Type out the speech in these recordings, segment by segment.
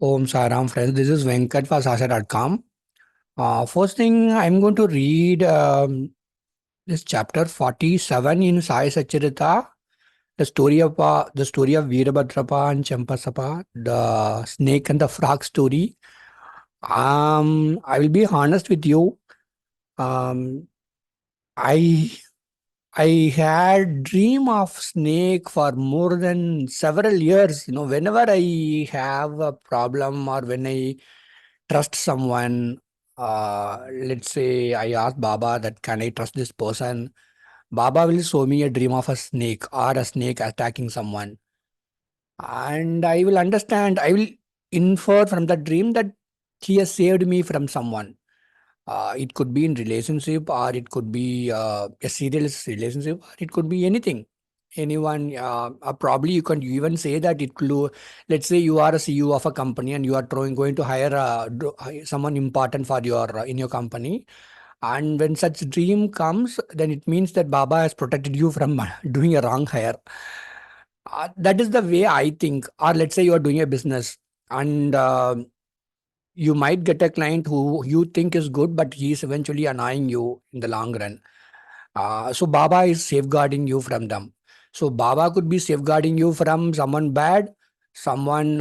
Om Saram friends, this is Venkat for Sasa.com. First thing, I'm going to read this chapter 47 in Sai Satcharitra, the story of Veerabhadrapa and Champasapa, the snake and the frog story. I will be honest with you. Um, I I had dream of snake for more than several years. Whenever I have a problem or when I trust someone, let's say I ask Baba that can I trust this person? Baba will show me a dream of a snake or a snake attacking someone, and I will understand. I will infer from the dream that he has saved me from someone. It could be in relationship, or it could be a serious relationship, or it could be anything. Anyone, probably you can even say that it could. Let's say you are a CEO of a company and you are going to hire someone important for your in your company. And when such dream comes, then it means that Baba has protected you from doing a wrong hire. That is the way I think. Or let's say you are doing a business and you might get a client who you think is good, but he is eventually annoying you in the long run. So Baba is safeguarding you from them. So Baba could be safeguarding you from someone bad, someone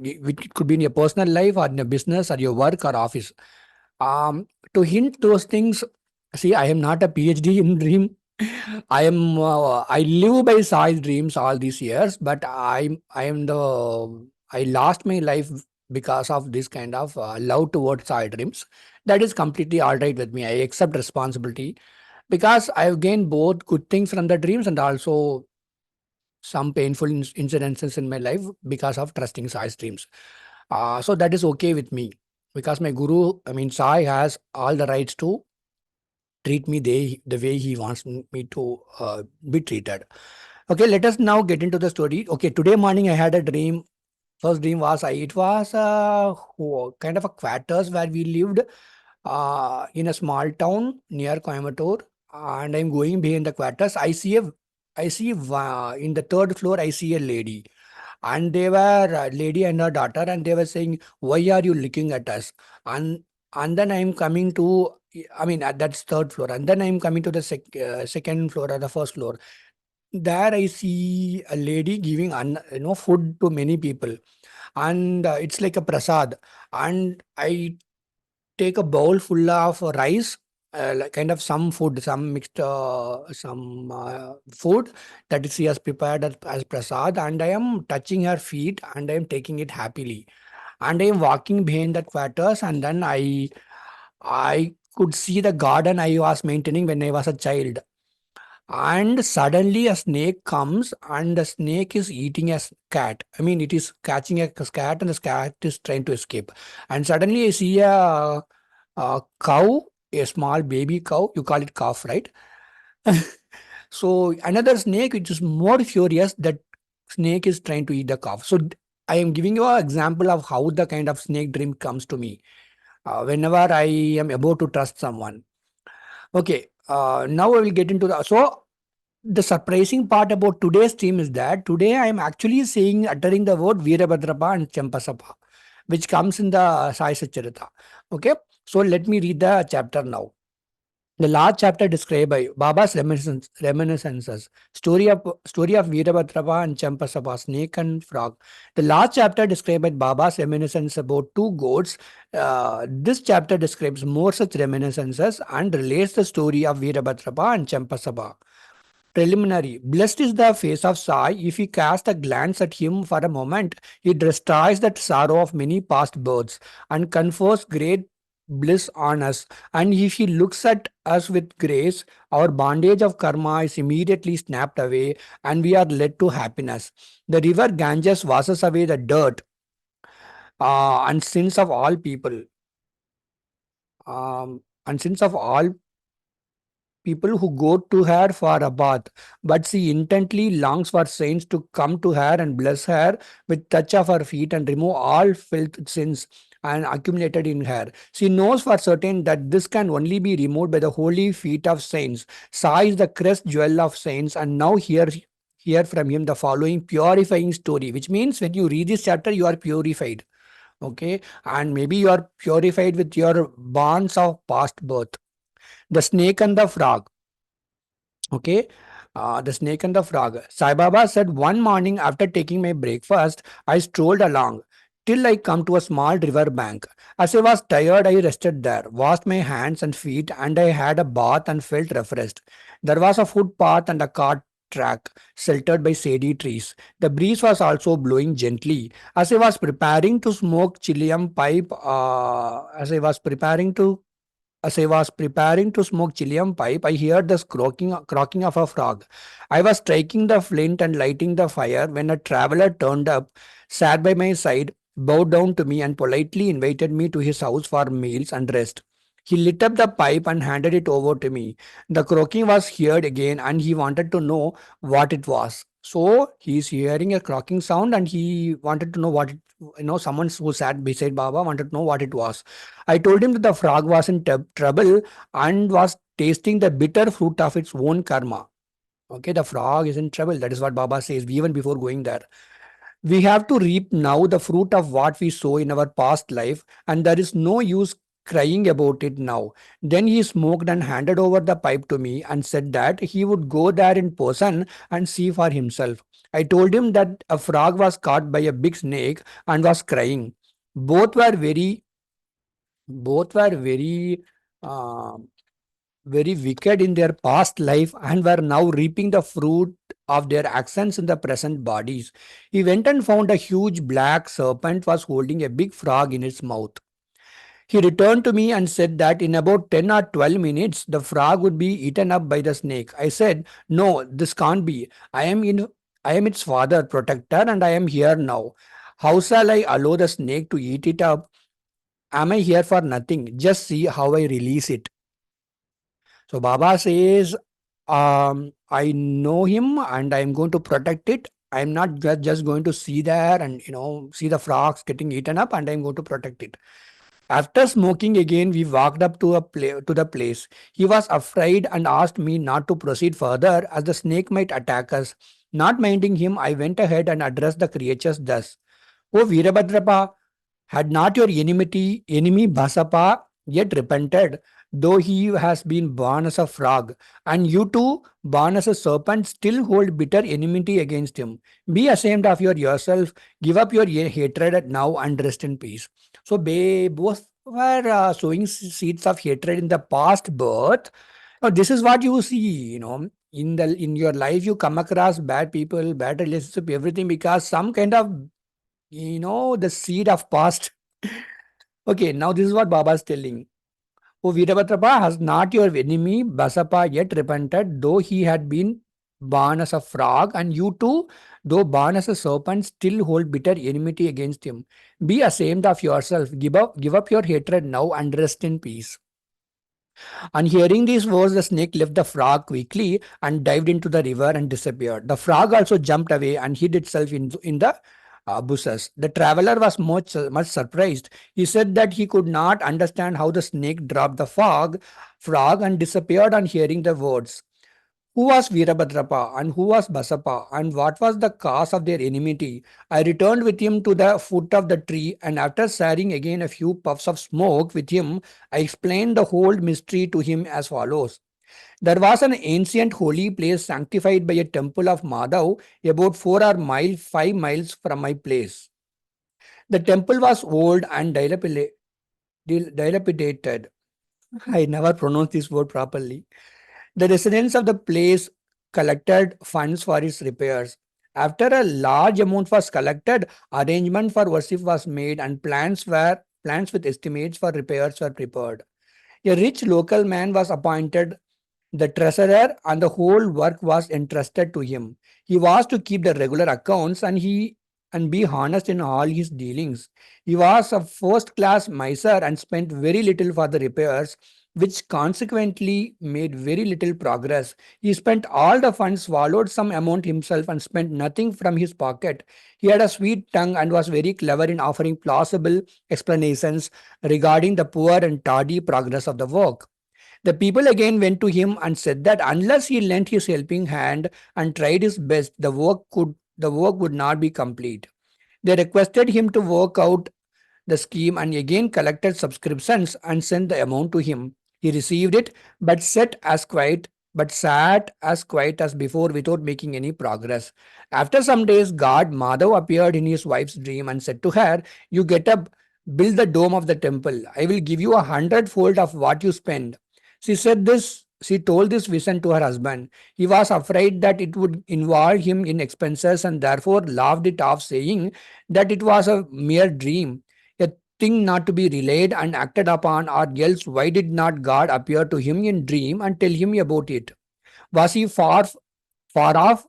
which could be in your personal life or in your business or your work or office. To hint those things, see, I am not a PhD in dream. I live by Sai's dreams all these years, but I lost my life because of this kind of love towards Sai dreams. That is completely all right with me. I accept responsibility because I've gained both good things from the dreams and also some painful incidences in my life because of trusting Sai's dreams. So that is okay with me because my guru, I mean, Sai has all the rights to treat me the way he wants me to be treated. Okay, let us now get into the story. Okay, today morning I had a dream. First dream was it was kind of a quarters where we lived in a small town near Coimbatore, and I'm going behind the quarters. I see in the third floor I see a lady, and they were a lady and her daughter, and they were saying, "Why are you looking at us?" And and then I'm coming to, I mean, that's third floor, and then I'm coming to the second floor or the first floor. There I see a lady giving food to many people, and it's like a prasad, and I take a bowl full of rice, like kind of some food, some mixed some food that she has prepared as prasad, and I am touching her feet and I am taking it happily, and I am walking behind the quarters, and then I could see the garden I was maintaining when I was a child, and suddenly a snake comes and the snake is eating a cat. I mean, it is catching a cat and the cat is trying to escape. And suddenly I see a cow, a small baby cow. You call it calf, right? So another snake which is more furious, that snake is trying to eat the calf. So I am giving you an example of how the kind of snake dream comes to me whenever I am about to trust someone. Okay, now I will get into the surprising part about today's team is that today I am actually uttering the word Veerabhadrapa and Champasapa, which comes in the Sai Satcharitra. Okay, so let me read the chapter now. The last chapter described by Baba's reminiscences, story of Veerabhadrapa and Champasapa, snake and frog. The last chapter described by Baba's reminiscence about two goats. This chapter describes more such reminiscences and relates the story of Veerabhadrapa and Champasapa. Preliminary. Blessed is the face of Sai. If we cast a glance at him for a moment, it destroys that sorrow of many past births and confers great bliss on us. And if he looks at us with grace, our bondage of karma is immediately snapped away and we are led to happiness. The river Ganges washes away the dirt and sins of all people. And sins of all people who go to her for a bath, but she intently longs for saints to come to her and bless her with touch of her feet and remove all filth sins and accumulated in her. She knows for certain that this can only be removed by the holy feet of saints. Sai is the crest jewel of saints, and now hear from him the following purifying story, which means when you read this chapter, you are purified. Okay, and maybe you are purified with your bonds of past birth. The snake and the frog. Okay, the snake and the frog. Sai Baba said one morning after taking my breakfast, I strolled along till I come to a small river bank. As I was tired, I rested there, washed my hands and feet, and I had a bath and felt refreshed. There was a footpath and a cart track sheltered by shady trees. The breeze was also blowing gently. As I was preparing to smoke Chilean pipe, as I was preparing to smoke Chilean pipe, I heard the croaking of a frog. I was striking the flint and lighting the fire when a traveler turned up, sat by my side, bowed down to me, and politely invited me to his house for meals and rest. He lit up the pipe and handed it over to me. The croaking was heard again, and he wanted to know what it was. So he's hearing a croaking sound, and he wanted to know what it, someone who sat beside Baba wanted to know what it was. I told him that the frog was in trouble and was tasting the bitter fruit of its own karma. Okay, the frog is in trouble. That is what Baba says even before going there. We have to reap now the fruit of what we sow in our past life, and there is no use crying about it now. Then he smoked and handed over the pipe to me and said that he would go there in person and see for himself. I told him that a frog was caught by a big snake and was crying. Both were very both were uh, very wicked in their past life and were now reaping the fruit of their actions in the present bodies. He went and found a huge black serpent was holding a big frog in its mouth. He returned to me and said that in about 10 or 12 minutes the frog would be eaten up by the snake. I said, "No, this can't be. I am its father, protector, and I am here now. How shall I allow the snake to eat it up? Am I here for nothing? Just see how I release it." So Baba says, I know him and I'm going to protect it. I'm not just going to see there and see the frogs getting eaten up, and I'm going to protect it. After smoking again, we walked up to the place. He was afraid and asked me not to proceed further as the snake might attack us. Not minding him, I went ahead and addressed the creatures thus. O Virabhadrapa, had not your enemy Basapa yet repented, though he has been born as a frog, and you too, born as a serpent, still hold bitter enmity against him. Be ashamed of yourself, give up your hatred now and rest in peace. So they both were sowing seeds of hatred in the past birth. Now, this is what you see, in your life you come across bad people, bad relationship, everything because some kind of the seed of past. Okay, now this is what Baba is telling. O Virabhadrapa, has not your enemy Basapa yet repented, though he had been born as a frog, and you too, though born as a serpent, still hold bitter enmity against him. Be ashamed of yourself, give up your hatred now and rest in peace. On hearing these words, the snake left the frog quickly and dived into the river and disappeared. The frog also jumped away and hid itself in the bushes. The traveler was much surprised. He said that he could not understand how the snake dropped the frog and disappeared on hearing the words. Who was Virabhadrapa and who was Basapa and what was the cause of their enmity? I returned with him to the foot of the tree, and after sharing again a few puffs of smoke with him, I explained the whole mystery to him as follows. There was an ancient holy place sanctified by a temple of Madhav about 5 miles from my place. The temple was old and dilapidated. I never pronounced this word properly. The residents of the place collected funds for its repairs. After a large amount was collected, arrangement for worship was made and plans with estimates for repairs were prepared. A rich local man was appointed the treasurer, and the whole work was entrusted to him. He was to keep the regular accounts and be honest in all his dealings. He was a first class miser and spent very little for the repairs, which consequently made very little progress. He spent all the funds, swallowed some amount himself, and spent nothing from his pocket. He had a sweet tongue and was very clever in offering plausible explanations regarding the poor and tardy progress of the work. The people again went to him and said that unless he lent his helping hand and tried his best, the work would not be complete. They requested him to work out the scheme and again collected subscriptions and sent the amount to him. He received it, but sat as quiet as before without making any progress. After some days, God Madhav appeared in his wife's dream and said to her, "You get up, build the dome of the temple. I will give you 100-fold of what you spend." She told this vision to her husband. He was afraid that it would involve him in expenses and therefore laughed it off, saying that it was a mere dream, a thing not to be relayed and acted upon, or else why did not God appear to him in dream and tell him about it? Was he far off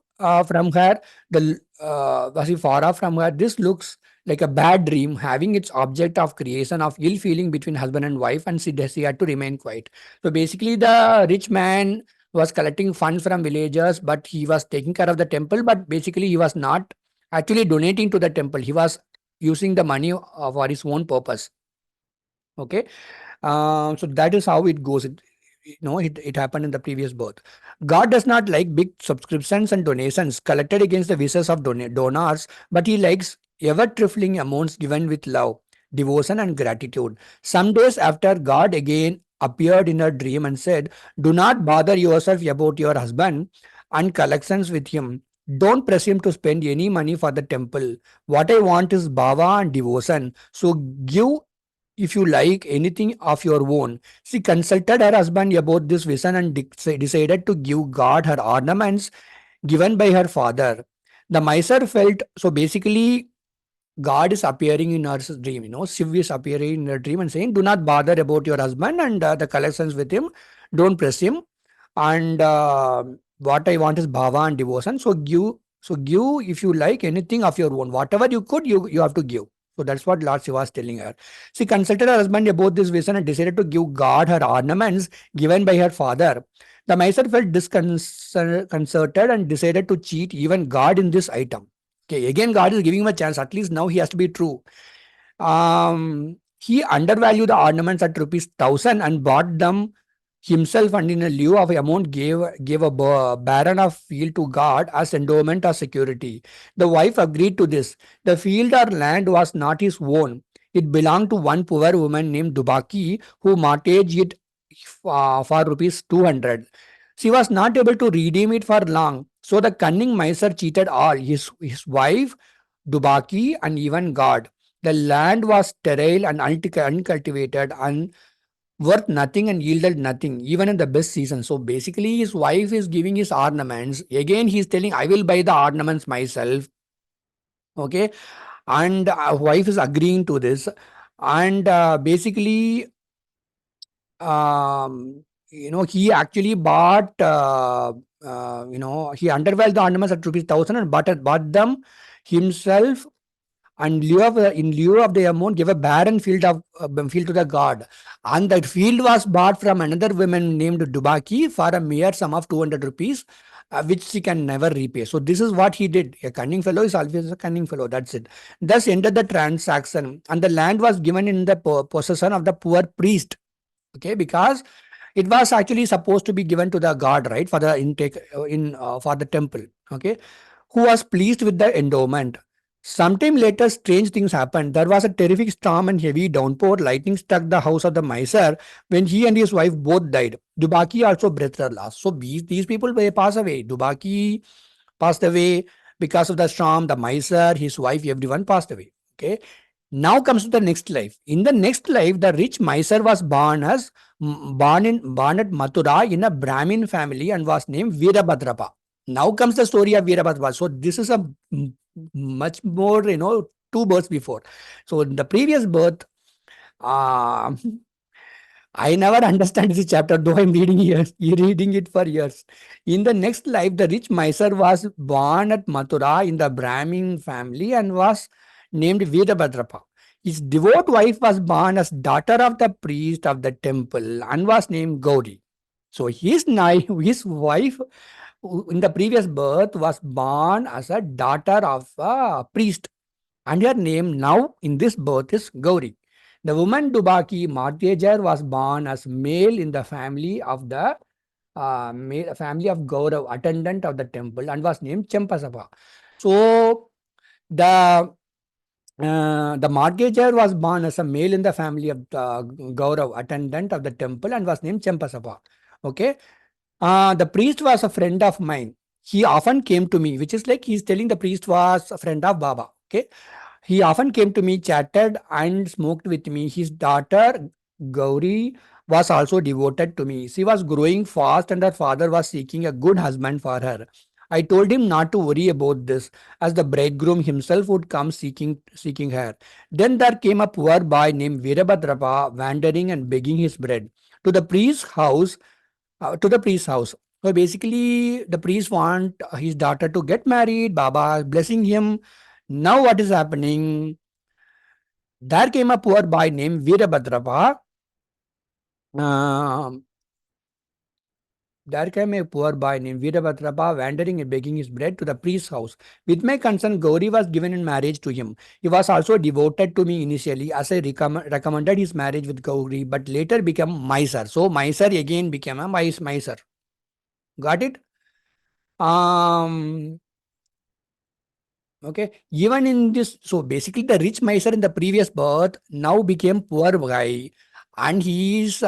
from her? Was he far off from her? This looks like a bad dream, having its object of creation of ill feeling between husband and wife, and she had to remain quiet. So basically, the rich man was collecting funds from villagers, but he was taking care of the temple. But basically, he was not actually donating to the temple. He was using the money for his own purpose. Okay, so that is how it goes. It happened in the previous birth. God does not like big subscriptions and donations collected against the wishes of donors, but he likes ever trifling amounts given with love, devotion, and gratitude. Some days after, God again appeared in a dream and said, "Do not bother yourself about your husband and collections with him. Don't press him to spend any money for the temple. What I want is bhava and devotion. So give, if you like, anything of your own." She consulted her husband about this vision and decided to give God her ornaments given by her father. The miser felt so basically God is appearing in her dream. Shiv is appearing in her dream and saying, "Do not bother about your husband and the collections with him. Don't press him. And what I want is bhava and devotion. So give if you like anything of your own. Whatever you could, you have to give." So that's what Lord Shiva was telling her. She consulted her husband about this vision and decided to give God her ornaments given by her father. The miser felt disconcerted and decided to cheat even God in this item. Okay, again, God is giving him a chance. At least now he has to be true. He undervalued the ornaments at rupees 1,000 and bought them himself, and in a lieu of amount gave a baron of field to God as endowment or security. The wife agreed to this. The field or land was not his own. It belonged to one poor woman named Dubaki, who mortgaged it for rupees 200. She was not able to redeem it for long. So the cunning miser cheated all, his wife, Dubaki, and even God. The land was sterile and uncultivated and worth nothing and yielded nothing, even in the best season. So basically, his wife is giving his ornaments. Again, he's telling, "I will buy the ornaments myself." Okay. And wife is agreeing to this. And basically, he actually bought, he undervalued the ornaments at rupees 1,000 and bought them himself, and in lieu of the amount, gave a barren field to the god, and that field was bought from another woman named Dubaki for a mere sum of 200 rupees, which she can never repay. So this is what he did. A cunning fellow is always a cunning fellow. That's it. Thus ended the transaction, and the land was given in the possession of the poor priest. Okay, because it was actually supposed to be given to the god, right, for the intake in for the temple. Okay, who was pleased with the endowment. Sometime later, strange things happened. There was a terrific storm and heavy downpour. Lightning struck the house of the miser when he and his wife both died. Dubaki also breathed her last. So these people may pass away. Dubaki passed away because of the storm. The miser, his wife, everyone passed away. Okay. Now comes to the next life. In the next life, the rich miser was born at Mathura in a Brahmin family and was named Veerabhadrapa. Now comes the story of Veerabhadrapa. So this is a much more, two births before. So in the previous birth, uh, I never understand this chapter, though I'm reading it for years. In the next life, the rich miser was born at Mathura in the Brahmin family and was named Veerabhadrapa. His devout wife was born as daughter of the priest of the temple and was named Gauri. So his wife in the previous birth was born as a daughter of a priest, and her name now in this birth is Gauri. The woman Dubaki Martyajar was born as male in the family of the family of Gaurav, attendant of the temple, and was named Champasapa. So the The mortgager was born as a male in the family of Gaurav, attendant of the temple, and was named Champasapa. Okay. The priest was a friend of mine. He often came to me, which is like he's telling the priest was a friend of Baba. Okay. He often came to me, chatted, and smoked with me. His daughter, Gauri, was also devoted to me. She was growing fast, and her father was seeking a good husband for her. I told him not to worry about this, as the bridegroom himself would come seeking her. Then there came a poor boy named Virabhadrapa, wandering and begging his bread. To the priest's house, to the priest's house. So basically, the priest want his daughter to get married. Baba is blessing him. Now what is happening? There came a poor boy named Virabhadrapa. Um, there came a poor boy named Virabhadrapa wandering and begging his bread to the priest's house. With my consent, Gauri was given in marriage to him. He was also devoted to me initially, as I recommended his marriage with Gauri, but later became miser. So miser again became a miser. Got it? Um, Okay. Even in this, so basically the rich miser in the previous birth now became poor guy, and he is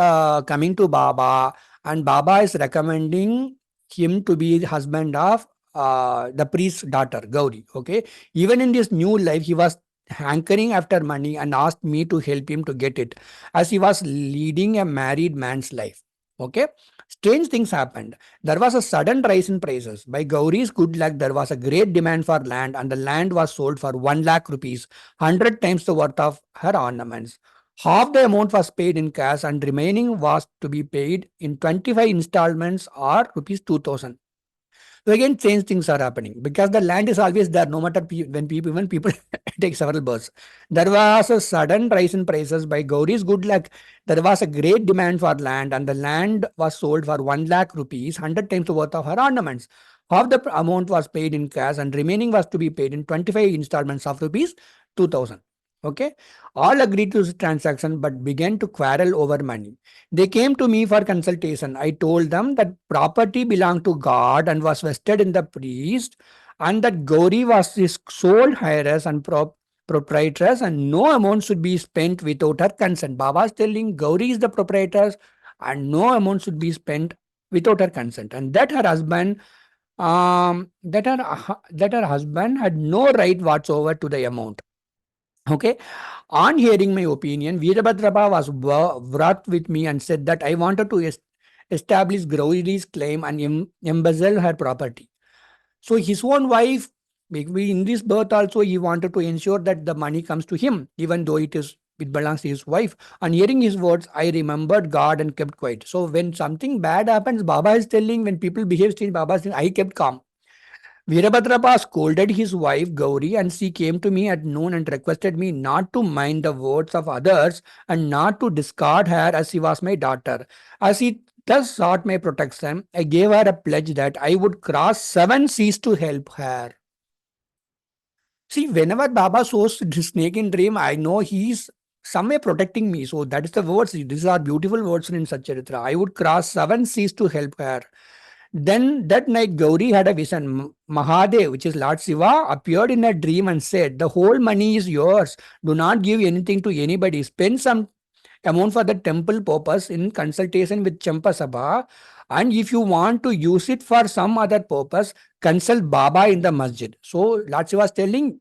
coming to Baba, and Baba is recommending him to be the husband of the priest's daughter, Gauri. Okay. Even in this new life, he was hankering after money and asked me to help him to get it, as he was leading a married man's life. Okay. Strange things happened. There was a sudden rise in prices. By Gauri's good luck, there was a great demand for land, and the land was sold for 1 lakh rupees, 100 times the worth of her ornaments. Half the amount was paid in cash, and remaining was to be paid in 25 installments or rupees 2000. So again, change things are happening because the land is always there, no matter when people take several births. There was a sudden rise in prices by Gauri's good luck. There was a great demand for land, and the land was sold for 1 lakh rupees, 100 times the worth of her ornaments. Half the amount was paid in cash, and remaining was to be paid in 25 installments of rupees 2000. Okay, all agreed to this transaction but began to quarrel over money. They came to me for consultation. I told them that property belonged to God and was vested in the priest, and that Gauri was his sole heiress and proprietress, and no amount should be spent without her consent. Baba is telling Gauri is the proprietress, and no amount should be spent without her consent, and that her husband, that her husband had no right whatsoever to the amount. Okay. On hearing my opinion, Veerabhadrapa was wroth with me and said that I wanted to establish Gauri's claim and embezzle her property. So his own wife, maybe in this birth also, he wanted to ensure that the money comes to him, even though it belongs to his wife. On hearing his words, I remembered God and kept quiet. So when something bad happens, Baba is telling, when people behave strange, Baba is saying, I kept calm. Virabhadrapa scolded his wife Gauri, and she came to me at noon and requested me not to mind the words of others and not to discard her as she was my daughter. As he thus sought my protection, I gave her a pledge that I would cross 7 seas to help her. See, whenever Baba shows the snake in dream, I know he's somewhere protecting me. So that is the words. These are beautiful words in Satcharitra. I would cross 7 seas to help her. Then that night, Gauri had a vision. Mahadev, which is Lord Shiva, appeared in a dream and said, the whole money is yours. Do not give anything to anybody. Spend some amount for the temple purpose in consultation with Champasabha. And if you want to use it for some other purpose, consult Baba in the masjid. So Lord Shiva was telling,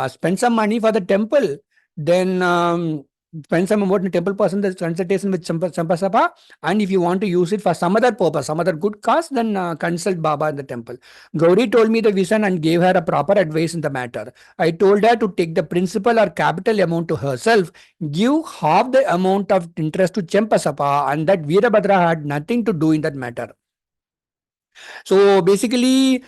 spend some money for the temple, then spend some amount in the temple person, the consultation with Sampasapa, and if you want to use it for some other purpose, some other good cause, then consult Baba in the temple. Gauri told me the vision and gave her a proper advice in the matter. I told her to take the principal or capital amount to herself, give half the amount of interest to Champasapa, and that Veerabhadra had nothing to do in that matter. So basically,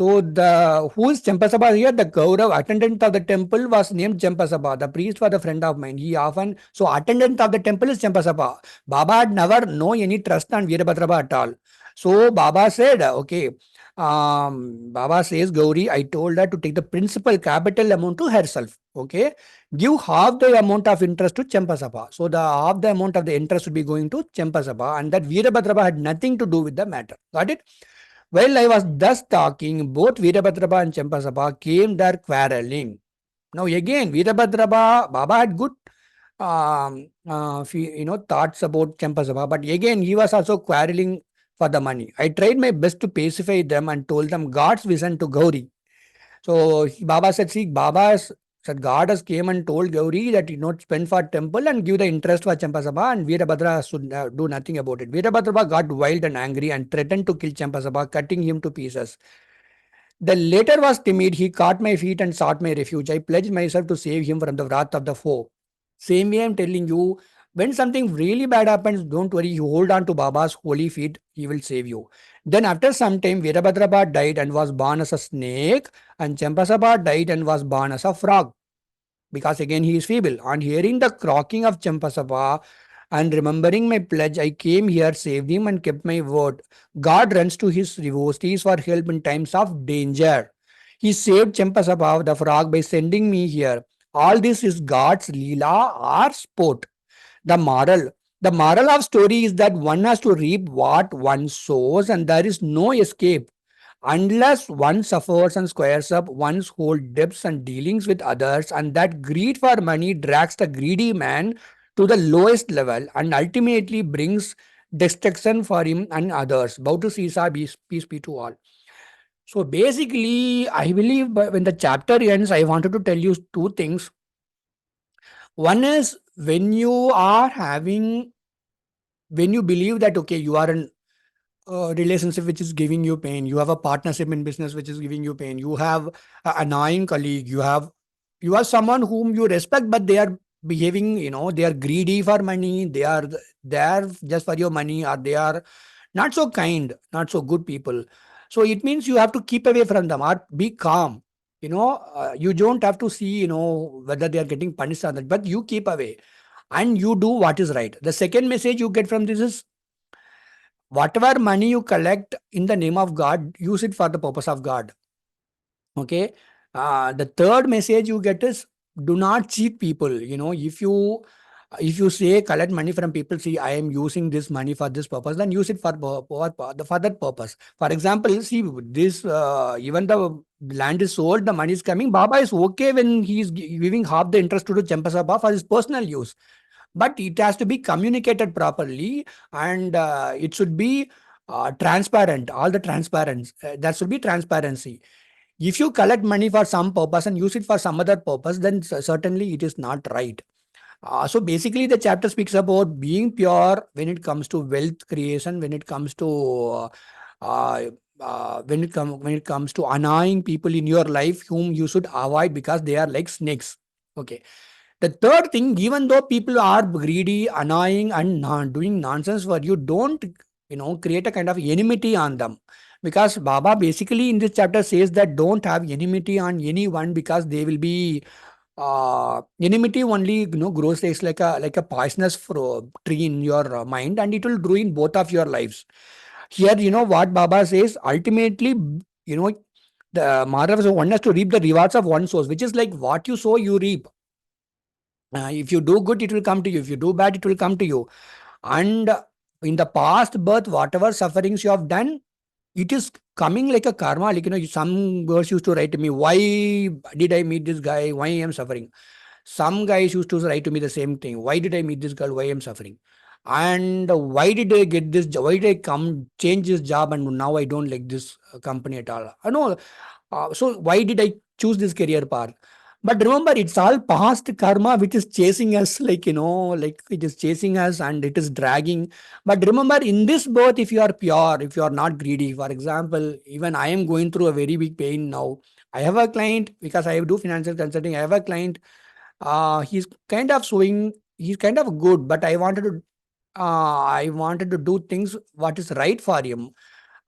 so the who is Champasabha here? The Gaurav attendant of the temple was named Champasabha. The priest was a friend of mine. He often attendant of the temple is Champasabha. Baba had never known any trust on Veerabhadraba at all. So Baba said, okay, Baba says Gauri, I told her to take the principal capital amount to herself. Okay, give half the amount of interest to Champasabha. So the half the amount of the interest would be going to Champasabha, and that Veerabhadraba had nothing to do with the matter. Got it? While I was thus talking, both Veerabhadraba and Champasapa came there quarreling. Now again, Veerabhadraba, Baba had good thoughts about Champasapa, but again he was also quarreling for the money. I tried my best to pacify them and told them God's vision to Gauri. So Baba said, see, said God has came and told Gauri that you not spend for temple and give the interest for Champasabha, and Veerabhadra should do nothing about it. Veerabhadra got wild and angry and threatened to kill Champasabha, cutting him to pieces. The latter was timid. He caught my feet and sought my refuge. I pledged myself to save him from the wrath of the foe. Same way I'm telling you, when something really bad happens, don't worry, you hold on to Baba's holy feet, he will save you. Then after some time, Veerabhadraba died and was born as a snake, and Champasabha died and was born as a frog, because again he is feeble. On hearing the croaking of Champasabha and remembering my pledge, I came here, saved him, and kept my word. God runs to his devotees for help in times of danger. He saved Champasabha, the frog, by sending me here. All this is God's Leela or sport. The moral. The moral of story is that one has to reap what one sows, and there is no escape. Unless one suffers and squares up one's whole debts and dealings with others, and that greed for money drags the greedy man to the lowest level and ultimately brings destruction for him and others. Bow to Caesar, peace be to all. So basically, I believe when the chapter ends, I wanted to tell you two things. One is when you are having, when you believe that, okay, you are in relationship which is giving you pain, you have a partnership in business which is giving you pain, you have an annoying colleague, you have someone whom you respect, but they are behaving, they are greedy for money, they are there just for your money, or they are not so kind, not so good people. So it means you have to keep away from them or be calm. You don't have to see, whether they are getting punished or not, but you keep away and you do what is right. The second message you get from this is, whatever money you collect in the name of God, use it for the purpose of God. Okay. The third message you get is, do not cheat people. If you say collect money from people, see, I am using this money for this purpose, then use it for that purpose. For example, see, this even the land is sold, the money is coming. Baba is okay when he is giving half the interest to the Champasabha for his personal use, but it has to be communicated properly, and it should be transparent. All the transparency, that should be transparency. If you collect money for some purpose and use it for some other purpose, then certainly it is not right. So basically, the chapter speaks about being pure when it comes to wealth creation, when it comes to when it comes to annoying people in your life whom you should avoid because they are like snakes. Okay. The third thing, even though people are greedy, annoying, and doing nonsense for you, don't create a kind of enmity on them. Because Baba basically in this chapter says that don't have enmity on anyone, because they will be enmity only grows like a poisonous tree in your mind, and it will ruin both of your lives. Here, what Baba says, ultimately, you know the Madhav, so one has to reap the rewards of one source, which is like what you sow, you reap. If you do good, it will come to you. If you do bad, it will come to you. And in the past birth, whatever sufferings you have done, it is coming like a karma. Like, some girls used to write to me, why did I meet this guy? Why I am suffering? Some guys used to write to me the same thing. Why did I meet this girl? Why I am suffering? And why did I get this job? Why did I come change this job and now I don't like this company at all? I know. So why did I choose this career path? But remember, it's all past karma which is chasing us, like it is chasing us and it is dragging. But remember, in this birth, if you are pure, if you are not greedy, for example, even I am going through a very big pain now. I have a client, because I do financial consulting. I have a client. He's kind of good, but I wanted to do things what is right for him.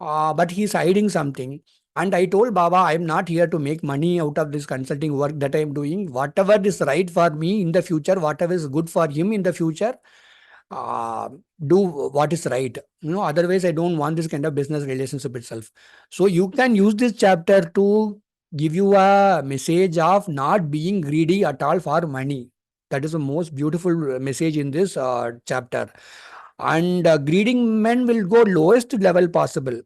But he's hiding something. And I told Baba, I'm not here to make money out of this consulting work that I'm doing. Whatever is right for me in the future, whatever is good for him in the future, uh, do what is right. Otherwise, I don't want this kind of business relationship itself. So you can use this chapter to give you a message of not being greedy at all for money. That is the most beautiful message in this chapter. And greedy men will go lowest level possible.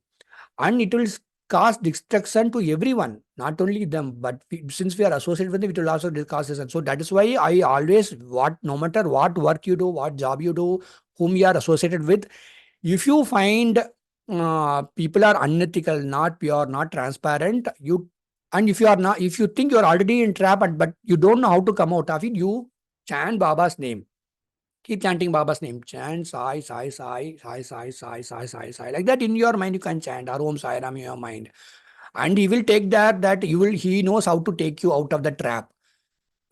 and it will cause destruction to everyone, not only them, but since we are associated with them, it will also cause this. And so that is why I always, no matter what work you do, what job you do, whom you are associated with, if you find people are unethical, not pure, not transparent, and if you are not, if you think you are already in trap, but you don't know how to come out of it, you chant Baba's name. Keep chanting Baba's name. Chant Sai, Sai, Sai, Sai, Sai, Sai, Sai, Sai, Sai. Like that in your mind, you can chant or Om Sai Ram in your mind. And he will take that he knows how to take you out of the trap.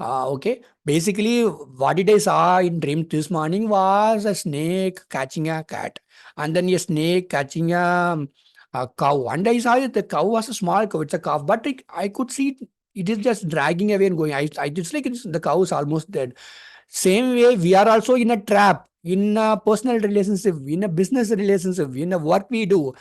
Okay. Basically, what did I saw in dream this morning was a snake catching a cat, and then a snake catching a cow. And I saw that the cow was a small cow. It's a calf, but I could see it is just dragging away and going. I just like the cow is almost dead. Same way, we are also in a trap in a personal relationship, in a business relationship, in a work we do.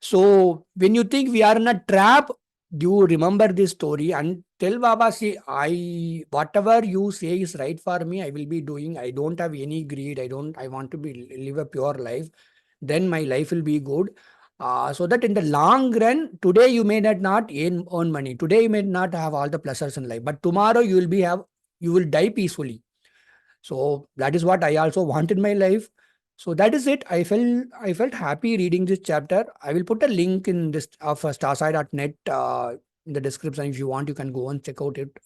So when you think we are in a trap, you remember this story and tell Baba, see, I whatever you say is right for me, I will be doing. I don't have any greed. I want to be live a pure life. Then my life will be good. So that in the long run, today you may not earn money. Today you may not have all the pleasures in life, but tomorrow you will die peacefully. So that is what I also want in my life. So that is it. I felt happy reading this chapter. I will put a link in this of starsci.net in the description. If you want, you can go and check out it.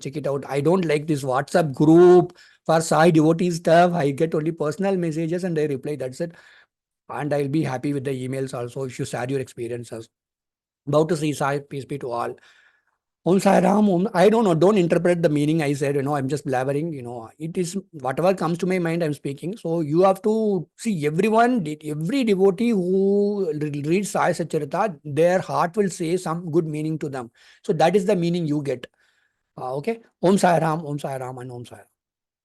Check it out. I don't like this WhatsApp group for Sai devotee stuff. I get only personal messages and I reply. That's it. And I'll be happy with the emails also if you share your experiences. About to see Sai, peace be to all. Om Sai Ram, I don't know. Don't interpret the meaning I said. I'm just blabbering. It is whatever comes to my mind. I'm speaking. So you have to see every devotee who reads Sai Satcharitra, their heart will say some good meaning to them. So that is the meaning you get. Okay. Om Sai Ram, and Om Sai Ram.